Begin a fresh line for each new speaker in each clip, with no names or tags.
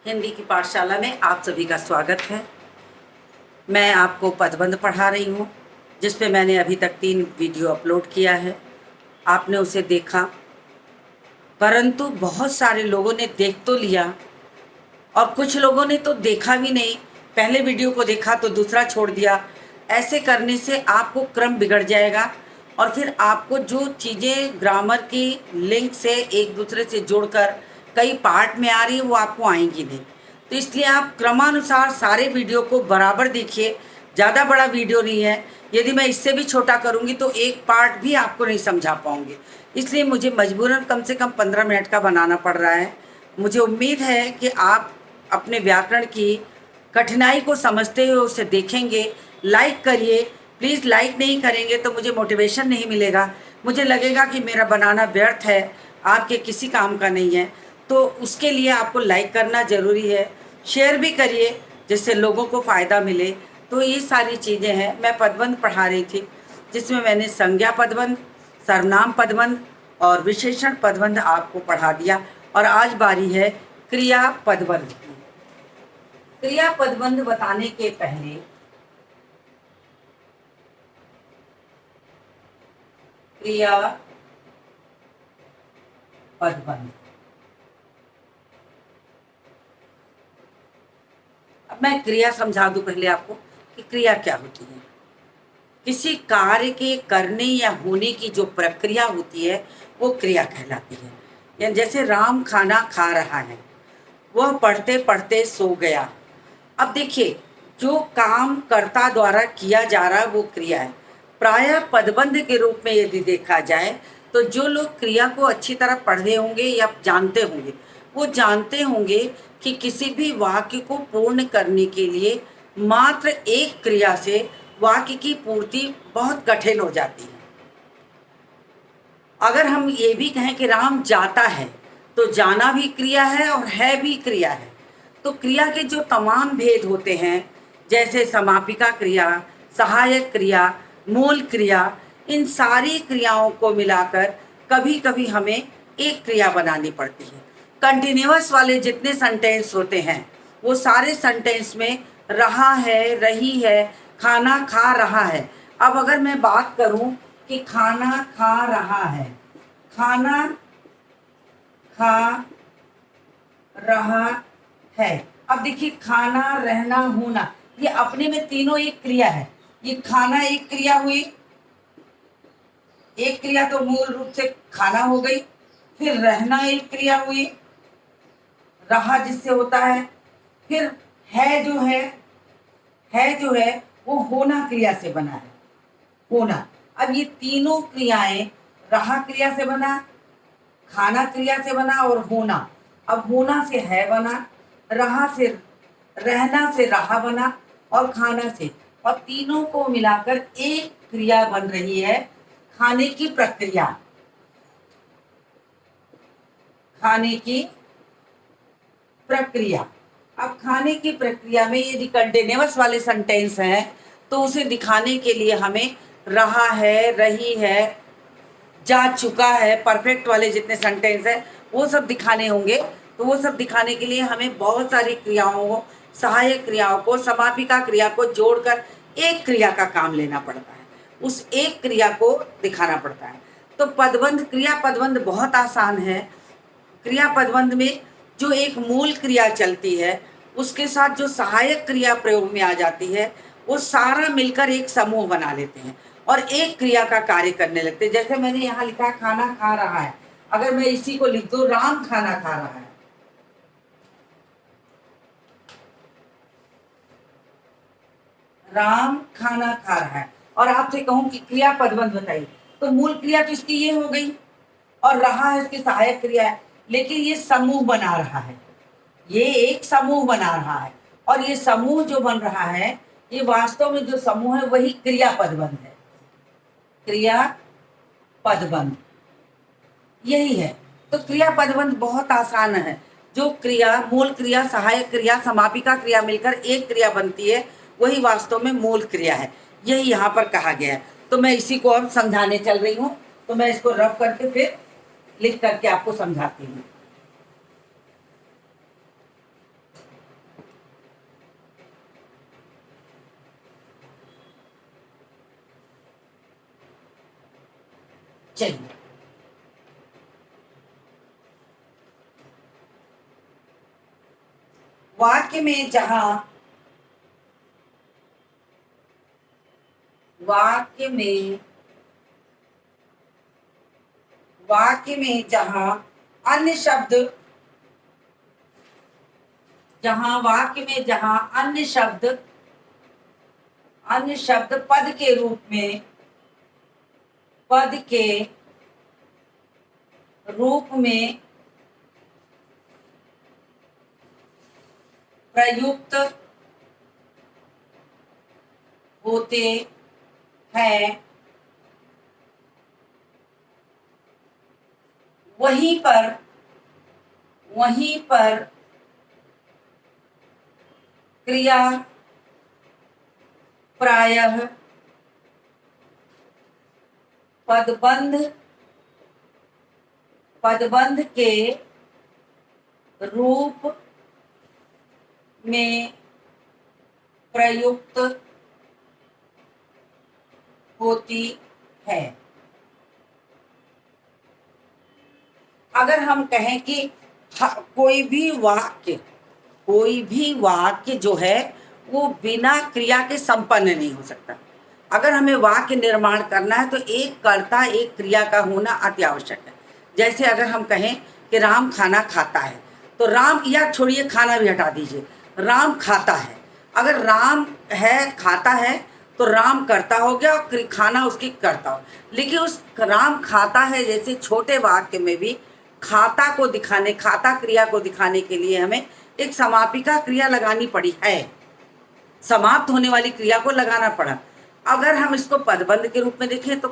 हिंदी की पाठशाला में आप सभी का स्वागत है। मैं आपको पदबंध पढ़ा रही हूँ, जिस पे मैंने अभी तक 3 वीडियो अपलोड किया है। आपने उसे देखा, परंतु बहुत सारे लोगों ने देख तो लिया और कुछ लोगों ने तो देखा भी नहीं। पहले वीडियो को देखा तो दूसरा छोड़ दिया। ऐसे करने से आपको क्रम बिगड़ जाएगा और फिर आपको जो चीज़ें ग्रामर की लिंक से एक दूसरे से जोड़कर कई पार्ट में आ रही है वो आपको आएंगी नहीं। तो इसलिए आप क्रमानुसार सारे वीडियो को बराबर देखिए। ज़्यादा बड़ा वीडियो नहीं है, यदि मैं इससे भी छोटा करूँगी तो एक पार्ट भी आपको नहीं समझा पाऊँगी। इसलिए मुझे मजबूरन कम से कम 15 मिनट का बनाना पड़ रहा है। मुझे उम्मीद है कि आप अपने व्याकरण की कठिनाई को समझते हुए उसे देखेंगे। लाइक करिए प्लीज़। लाइक नहीं करेंगे तो मुझे मोटिवेशन नहीं मिलेगा, मुझे लगेगा कि मेरा बनाना व्यर्थ है, आपके किसी काम का नहीं है। तो उसके लिए आपको लाइक करना ज़रूरी है। शेयर भी करिए जिससे लोगों को फ़ायदा मिले। तो ये सारी चीज़ें हैं। मैं पदबंध पढ़ा रही थी, जिसमें मैंने संज्ञा पदबंध, सर्वनाम पदबंध और विशेषण पदबंध आपको पढ़ा दिया। और आज बारी है क्रिया पदबंध की। क्रिया पदबंध बताने के पहले क्रिया पदबंध, अब मैं क्रिया समझा दूं पहले आपको कि क्रिया क्या होती है। किसी कार्य के करने या होने की जो प्रक्रिया होती है वो क्रिया कहलाती है। यानी जैसे राम खाना खा रहा है, वह पढ़ते पढ़ते सो गया। अब देखिए, जो काम कर्ता द्वारा किया जा रहा है वो क्रिया है। प्रायः पदबंध के रूप में यदि देखा जाए तो जो लोग क्रिया को अच्छी तरह पढ़े होंगे या जानते होंगे, वो जानते होंगे कि किसी भी वाक्य को पूर्ण करने के लिए मात्र एक क्रिया से वाक्य की पूर्ति बहुत कठिन हो जाती है। अगर हम ये भी कहें कि राम जाता है, तो जाना भी क्रिया है और है भी क्रिया है। तो क्रिया के जो तमाम भेद होते हैं, जैसे समापिका क्रिया, सहायक क्रिया, मूल क्रिया, इन सारी क्रियाओं को मिलाकर कभी कभी हमें एक क्रिया बनानी पड़ती है। कंटिन्यूअस वाले जितने सेंटेंस होते हैं वो सारे सेंटेंस में रहा है, रही है, खाना खा रहा है। अब अगर मैं बात करूं कि खाना खा रहा है, खाना खा रहा है, अब देखिए खाना, रहना, होना, ये अपने में तीनों एक क्रिया है। ये खाना एक क्रिया हुई, एक क्रिया तो मूल रूप से खाना हो गई। फिर रहना एक क्रिया हुई, रहा जिससे होता है। फिर है जो है वो होना क्रिया से बना है, होना। अब ये तीनों क्रियाएं, रहा क्रिया से बना, खाना क्रिया से बना और होना। अब होना से है बना, रहा से, रहना से रहा बना और खाना से, और तीनों को मिलाकर एक क्रिया बन रही है, खाने की प्रक्रिया। खाने की प्रक्रिया। अब खाने की प्रक्रिया में यदि कंटिन्यूअस वाले सेंटेंस हैं तो उसे दिखाने के लिए हमें रहा है, रही है, जा चुका है, परफेक्ट वाले जितने सेंटेंस हैं वो सब दिखाने होंगे। तो वो सब दिखाने के लिए हमें बहुत सारी क्रियाओं को, सहायक क्रियाओं को, समापिका क्रिया को जोड़कर एक क्रिया का काम लेना पड़ता है, उस एक क्रिया को दिखाना पड़ता है। तो पदबंध, क्रिया पदबंध बहुत आसान है। क्रिया पदबंध में जो एक मूल क्रिया चलती है उसके साथ जो सहायक क्रिया प्रयोग में आ जाती है वो सारा मिलकर एक समूह बना लेते हैं और एक क्रिया का कार्य करने लगते हैं। जैसे मैंने यहाँ लिखा है खाना खा रहा है, अगर मैं इसी को लिख दूं राम खाना खा रहा है, राम खाना खा रहा है, और आपसे कहूं कि क्रिया पदबंध बताइए, तो मूल क्रिया तो इसकी ये हो गई और रहा है इसकी सहायक क्रिया है। लेकिन ये समूह बना रहा है, ये एक समूह बना रहा है, और ये समूह जो बन रहा है ये वास्तव में जो समूह है वही क्रिया पदबंध है। क्रिया पदबंध यही है। तो क्रिया पदबंध बहुत आसान है। जो क्रिया, मूल क्रिया, सहायक क्रिया, समापिका क्रिया मिलकर एक क्रिया बनती है वही वास्तव में मूल क्रिया है, यही यहाँ पर कहा गया है। तो मैं इसी को अब समझाने चल रही हूँ, तो मैं इसको रफ करके फिर लिख करके आपको समझाती हूँ। चलिए, वाक्य में जहां वाक्य में वाक्य में जहां अन्य शब्द वाक्य में जहां अन्य शब्द पद के रूप में प्रयुक्त होते हैं, वहीं पर क्रिया प्रायः पदबंध के रूप में प्रयुक्त होती है। अगर हम कहें कि कोई भी वाक्य जो है वो बिना क्रिया के संपन्न नहीं हो सकता। अगर हमें वाक्य निर्माण करना है तो एक कर्ता एक क्रिया का होना अति आवश्यक है। जैसे अगर हम कहें कि राम खाना खाता है, तो राम, या छोड़िए खाना भी हटा दीजिए, राम खाता है। अगर राम है खाता है तो राम कर्ता हो गया और खाना उसकी कर्ता हो। लेकिन उस राम खाता है जैसे छोटे वाक्य में भी खाता क्रिया को दिखाने के लिए हमें एक समापिका क्रिया लगानी पड़ी है, समाप्त होने वाली क्रिया को लगाना पड़ा। अगर हम इसको पदबंध के रूप में देखें तो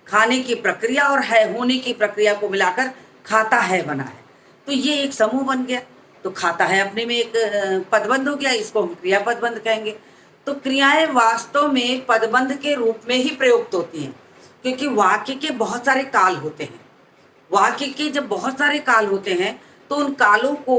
खाने की प्रक्रिया और है होने की प्रक्रिया को मिलाकर खाता है बना है, तो ये एक समूह बन गया। तो खाता है अपने में एक पदबंध हो गया, इसको हम क्रिया पदबंध कहेंगे। तो क्रियाएं वास्तव में पदबंध के रूप में ही प्रयुक्त होती हैं, क्योंकि वाक्य के बहुत सारे काल होते हैं। वाक्य के जब बहुत सारे काल होते हैं तो उन कालों को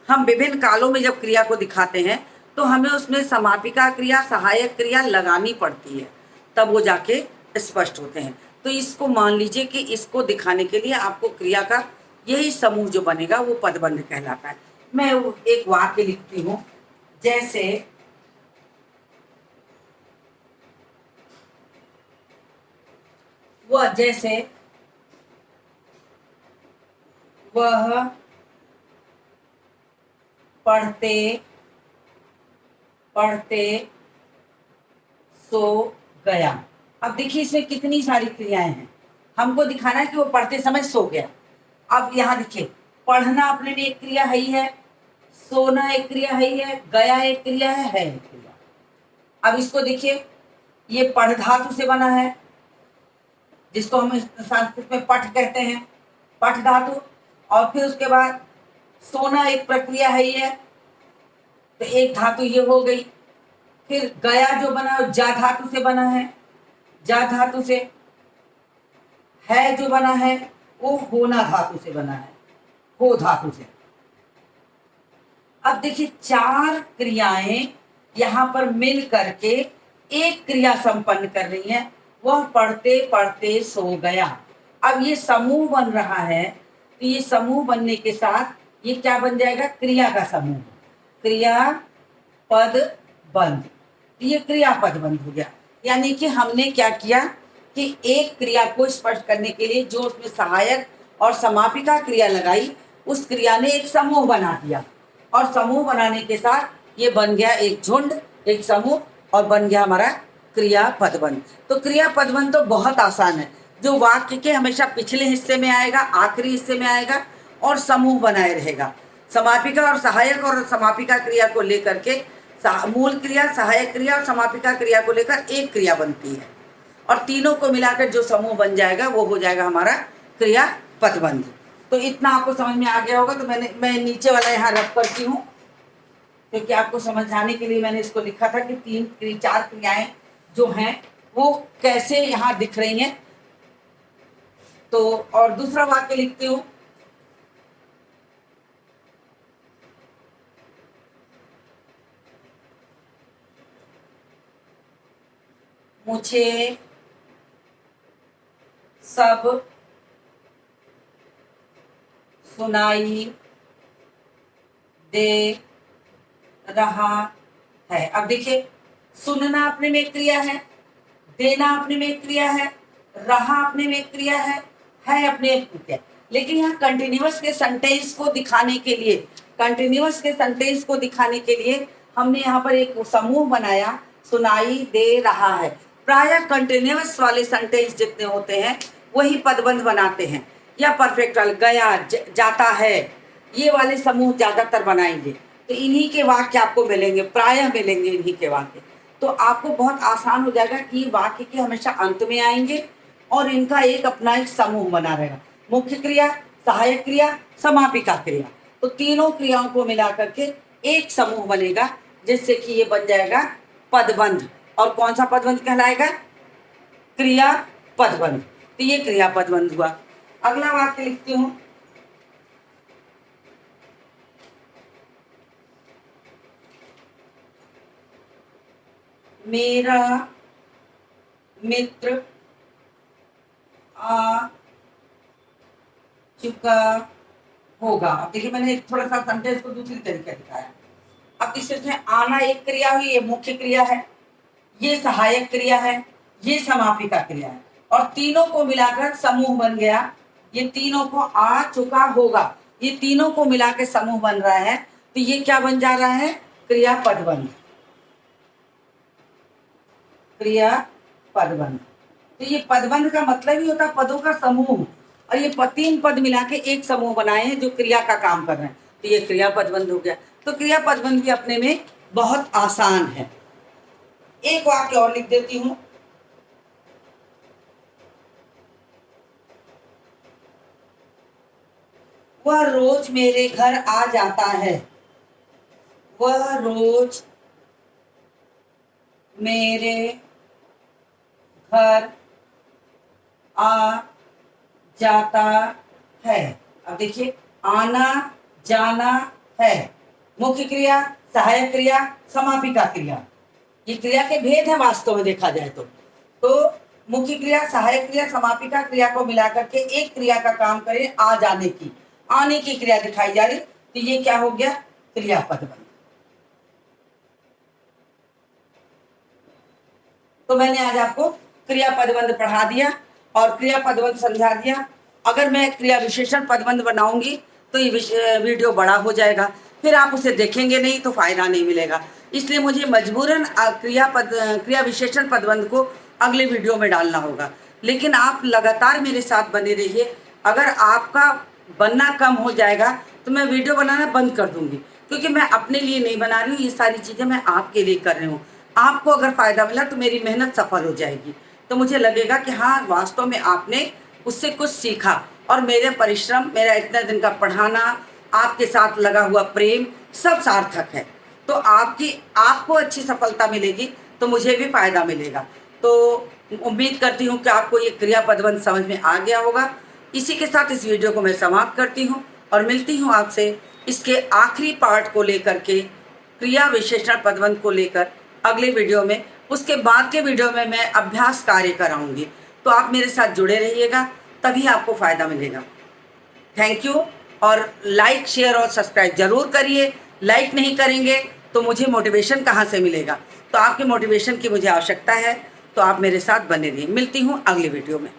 हम विभिन्न कालों में जब क्रिया को दिखाते हैं तो हमें उसमें समापिका क्रिया सहायक क्रिया लगानी पड़ती है, तब वो जाके स्पष्ट होते हैं। तो इसको मान लीजिए कि इसको दिखाने के लिए आपको क्रिया का यही समूह जो बनेगा वो पदबंध कहलाता है। मैं एक वाक्य लिखती हूँ, जैसे वह पढ़ते सो गया। अब देखिए इसमें कितनी सारी क्रियाएं हैं, हमको दिखाना है कि वो पढ़ते समय सो गया। अब यहाँ देखिए, पढ़ना अपने में एक क्रिया है ही है, सोना एक क्रिया है ही है, गया एक क्रिया है एक क्रिया। अब इसको देखिए, ये पढ़ धातु से बना है, जिसको हम संस्कृत में पठ कहते हैं, पठ धातु। और फिर उसके बाद सोना एक प्रक्रिया है ही है, तो एक धातु ये हो गई। फिर गया जो बना है जा धातु से बना है, जा धातु से। है जो बना है वो होना धातु से बना है, हो धातु से। अब देखिए चार क्रियाएं यहां पर मिल करके एक क्रिया संपन्न कर रही हैं, वह पढ़ते पढ़ते सो गया। अब ये समूह बन रहा है, तो ये समूह बनने के साथ ये क्या बन जाएगा, क्रिया का समूह, क्रिया पद बंध। ये क्रिया पद बंध हो गया। यानी कि हमने क्या किया कि एक क्रिया को स्पष्ट करने के लिए जो उसमें सहायक और समापिका क्रिया लगाई, उस क्रिया ने एक समूह बना दिया, और समूह बनाने के साथ ये बन गया एक झुंड, एक समूह, और बन गया हमारा क्रिया पदबंध। तो क्रिया पदबंध तो बहुत आसान है, जो वाक्य के हमेशा पिछले हिस्से में आएगा, आखिरी हिस्से में आएगा और समूह बनाए रहेगा। समापिका और सहायक और समापिका क्रिया को लेकर के मूल क्रिया, सहायक क्रिया और समापिका क्रिया को लेकर एक क्रिया बनती है, और तीनों को मिलाकर जो समूह बन जाएगा वो हो जाएगा हमारा क्रिया पदबंध। तो इतना आपको समझ में आ गया होगा। तो मैं नीचे वाला यहाँ रख करती हूँ, क्योंकि आपको समझाने के लिए मैंने इसको लिखा था कि चार क्रियाएं जो हैं वो कैसे यहाँ दिख रही हैं। तो और दूसरा वाक्य लिखती हूँ, मुझे सब सुनाई दे रहा है। अब देखिए, सुनना अपने में एक क्रिया है, देना अपने में एक क्रिया है, रहा अपने में एक क्रिया है अपने एक क्रिया। लेकिन यहाँ कंटिन्यूअस के सेंटेंस को दिखाने के लिए, कंटिन्यूअस के सेंटेंस को दिखाने के लिए हमने यहाँ पर एक समूह बनाया, सुनाई दे रहा है। प्रायः कंटिन्यूअस वाले सेंटेंस जितने होते हैं वही पदबंध बनाते हैं, या परफेक्ट वाले, गया, जाता है, ये वाले समूह ज्यादातर बनाएंगे। तो इन्हीं के वाक्य आपको मिलेंगे, प्रायः मिलेंगे इन्हीं के वाक्य। तो आपको बहुत आसान हो जाएगा कि वाक्य के हमेशा अंत में आएंगे और इनका एक अपना एक समूह बना रहेगा। मुख्य क्रिया, सहायक क्रिया, समापिका क्रिया, तो तीनों क्रियाओं को मिला करके एक समूह बनेगा, जिससे कि ये बन जाएगा पदबंध। और कौन सा पदबंध कहलाएगा? क्रिया पदबंध। तो ये क्रिया पदबंध हुआ। अगला वाक्य लिखती हूँ, मेरा मित्र आ चुका होगा। अब देखिए, मैंने थोड़ा सा सेंटेंस को दूसरी तरीके दिखाया। अब इसमें आना एक क्रिया हुई, ये मुख्य क्रिया है, ये सहायक क्रिया है, ये समापिका क्रिया है, और तीनों को मिलाकर समूह बन गया। ये तीनों को आ चुका होगा, ये तीनों को मिला के समूह बन रहा है। तो ये क्या बन जा रहा है? क्रिया पदबंध। क्रिया पदबंध। तो ये पदबंध का मतलब ही होता है पदों का समूह, और ये तीन पद मिला के एक समूह बनाए हैं जो क्रिया का काम कर रहे हैं। तो ये क्रिया पदबंध हो गया। तो क्रिया पदबंध भी अपने में बहुत आसान है। एक वाक्य और लिख देती हूं, वह रोज मेरे घर आ जाता है। वह रोज मेरे घर आ जाता है। अब देखिए, आना जाना है, मुख्य क्रिया, सहायक क्रिया, समापिका क्रिया। ये क्रिया के भेद है वास्तव में देखा जाए तो मुख्य क्रिया, सहायक क्रिया, समापिका क्रिया को मिलाकर के एक क्रिया का काम करें, आ जाने की, आने की क्रिया दिखाई जा रही। तो ये क्या हो गया? क्रिया पदबंध। तो मैंने आज आपको क्रिया पदबंध पढ़ा दिया और क्रिया पदबंध समझा दिया। अगर मैं क्रिया विशेषण पदबंध बनाऊंगी तो ये वीडियो बड़ा हो जाएगा, फिर आप उसे देखेंगे नहीं तो फायदा नहीं मिलेगा। इसलिए मुझे मजबूरन क्रिया विशेषण पदबंध को अगले वीडियो में डालना होगा। लेकिन आप लगातार मेरे साथ बने रहिए। अगर आपका बनना कम हो जाएगा तो मैं वीडियो बनाना बंद कर दूंगी, क्योंकि मैं अपने लिए नहीं बना रही हूँ, ये सारी चीज़ें मैं आपके लिए कर रही हूँ। आपको अगर फ़ायदा मिला तो मेरी मेहनत सफल हो जाएगी, तो मुझे लगेगा कि हाँ, वास्तव में आपने उससे कुछ सीखा, और मेरे परिश्रम, मेरा इतने दिन का पढ़ाना, आपके साथ लगा हुआ प्रेम सब सार्थक है। तो आपको अच्छी सफलता मिलेगी तो मुझे भी फायदा मिलेगा। तो उम्मीद करती हूँ कि आपको ये क्रिया पदबंध समझ में आ गया होगा। इसी के साथ इस वीडियो को मैं समाप्त करती हूँ और मिलती हूँ आपसे इसके आखिरी पार्ट को लेकर के, क्रिया विशेषण पदबंध को लेकर अगले वीडियो में। उसके बाद के वीडियो में मैं अभ्यास कार्य कराऊंगी, तो आप मेरे साथ जुड़े रहिएगा, तभी आपको फ़ायदा मिलेगा। Thank you. और लाइक, शेयर और सब्सक्राइब जरूर करिए। लाइक नहीं करेंगे तो मुझे मोटिवेशन कहाँ से मिलेगा? तो आपके मोटिवेशन की मुझे आवश्यकता है, तो आप मेरे साथ बने रहिए। मिलती हूँ अगले वीडियो में।